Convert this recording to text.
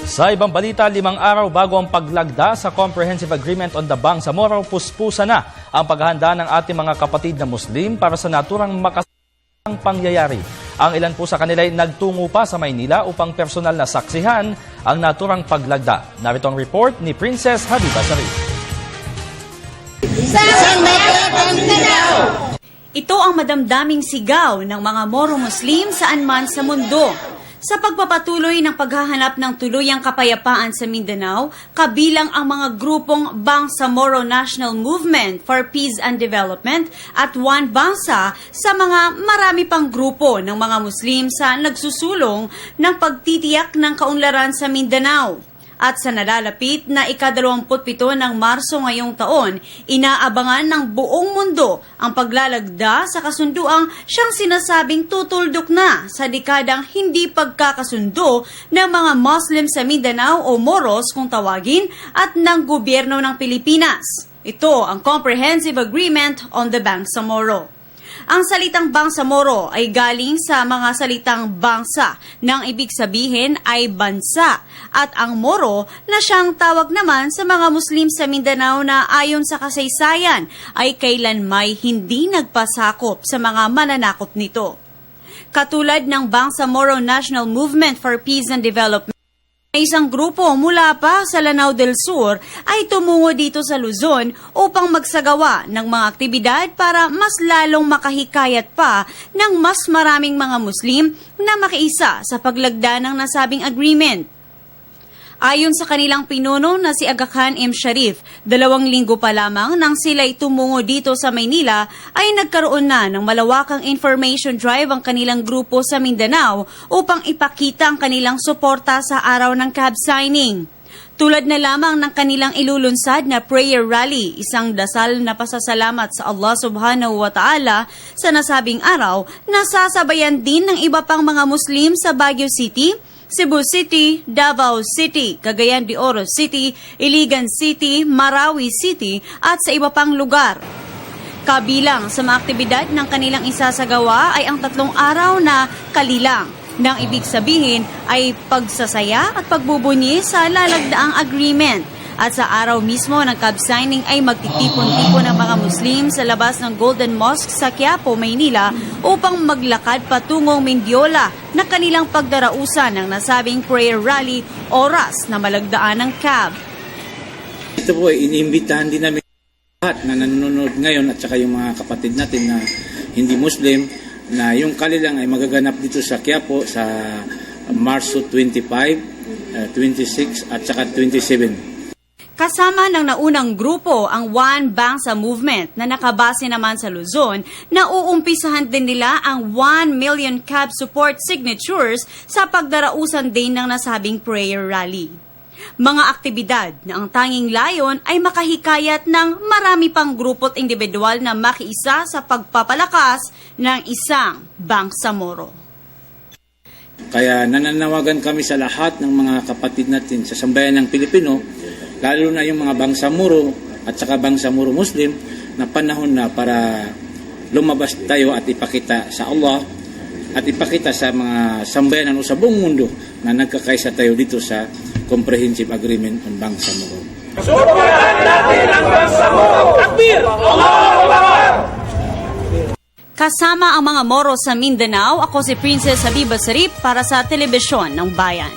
Sa ibang balita, 5 araw bago ang paglagda sa Comprehensive Agreement on the Bangsamoro, puspusa na ang paghahanda ng ating mga kapatid na Muslim para sa naturang makasang pangyayari. Ang ilan po sa kanila ay nagtungo pa sa Maynila upang personal na saksihan ang naturang paglagda. Narito ang report ni Princess Habiba Sarip. Ito ang madamdaming sigaw ng mga Moro Muslim saan man sa mundo. Sa pagpapatuloy ng paghahanap ng tuluyang kapayapaan sa Mindanao, kabilang ang mga grupong Bangsamoro National Movement for Peace and Development at One Bangsa sa mga marami pang grupo ng mga Muslim sa nagsusulong ng pagtitiyak ng kaunlaran sa Mindanao. At sa nalalapit na ika-27 ng Marso ngayong taon, inaabangan ng buong mundo ang paglalagda sa kasunduang siyang sinasabing tutuldok na sa dekadang hindi pagkakasundo ng mga Muslim sa Mindanao o Moros kung tawagin at ng gobyerno ng Pilipinas. Ito ang Comprehensive Agreement on the Bangsamoro. Ang salitang Bangsamoro ay galing sa mga salitang bangsa nang ibig sabihin ay bansa at ang Moro na siyang tawag naman sa mga Muslim sa Mindanao na ayon sa kasaysayan ay kailanmay hindi nagpasakop sa mga mananakop nito. Katulad ng Bangsamoro National Movement for Peace and Development, isang grupo mula pa sa Lanao del Sur ay tumungo dito sa Luzon upang magsagawa ng mga aktibidad para mas lalong makahikayat pa ng mas maraming mga Muslim na makiisa sa paglagda ng nasabing agreement. Ayon sa kanilang pinuno na si Aga Khan M. Sharif, 2 linggo pa lamang nang sila'y tumungo dito sa Maynila ay nagkaroon na ng malawakang information drive ang kanilang grupo sa Mindanao upang ipakita ang kanilang suporta sa araw ng CAB signing. Tulad na lamang ng kanilang ilulunsad na prayer rally, isang dasal na pasasalamat sa Allah subhanahu wa ta'ala sa nasabing araw na sasabayan din ng iba pang mga Muslim sa Baguio City, Cebu City, Davao City, Cagayan de Oro City, Iligan City, Marawi City at sa iba pang lugar. Kabilang sa mga aktibidad ng kanilang isasagawa ay ang 3 araw na kalilang. Nang ibig sabihin ay pagsasaya at pagbubunyi sa lalagdaang agreement. At sa araw mismo ng CAB signing ay magtitipon-tipon ng mga Muslim sa labas ng Golden Mosque sa Quiapo, Maynila upang maglakad patungong Mendiola na kanilang pagdarausan ng nasabing prayer rally oras na malagdaan ng CAB. Ito po ay iniimbitahan din namin lahat na nanonood ngayon at saka yung mga kapatid natin na hindi Muslim na yung kalilang ay magaganap dito sa Quiapo sa Marso 25, 26 at saka 27. Kasama ng naunang grupo ang One Bangsa Movement na nakabase naman sa Luzon na uumpisahan din nila ang 1 million CAB support signatures sa pagdarausan din ng nasabing prayer rally. Mga aktibidad na ang tanging layon ay makahikayat ng marami pang grupo at individual na makiisa sa pagpapalakas ng isang Bangsamoro. Kaya nananawagan kami sa lahat ng mga kapatid natin sa sambayan ng Pilipino, lalo na yung mga Bangsamoro at saka Bangsamoro Muslim na panahon na para lumabas tayo at ipakita sa Allah at ipakita sa mga sambayanan sa buong mundo na nagkakaisa tayo dito sa Comprehensive Agreement on Bangsamoro. Suportahan natin ang Bangsamoro! Takbir! Allahu Akbar! Kasama ang mga Moro sa Mindanao, ako si Princess Habiba Sarip para sa Telebisyon ng Bayan.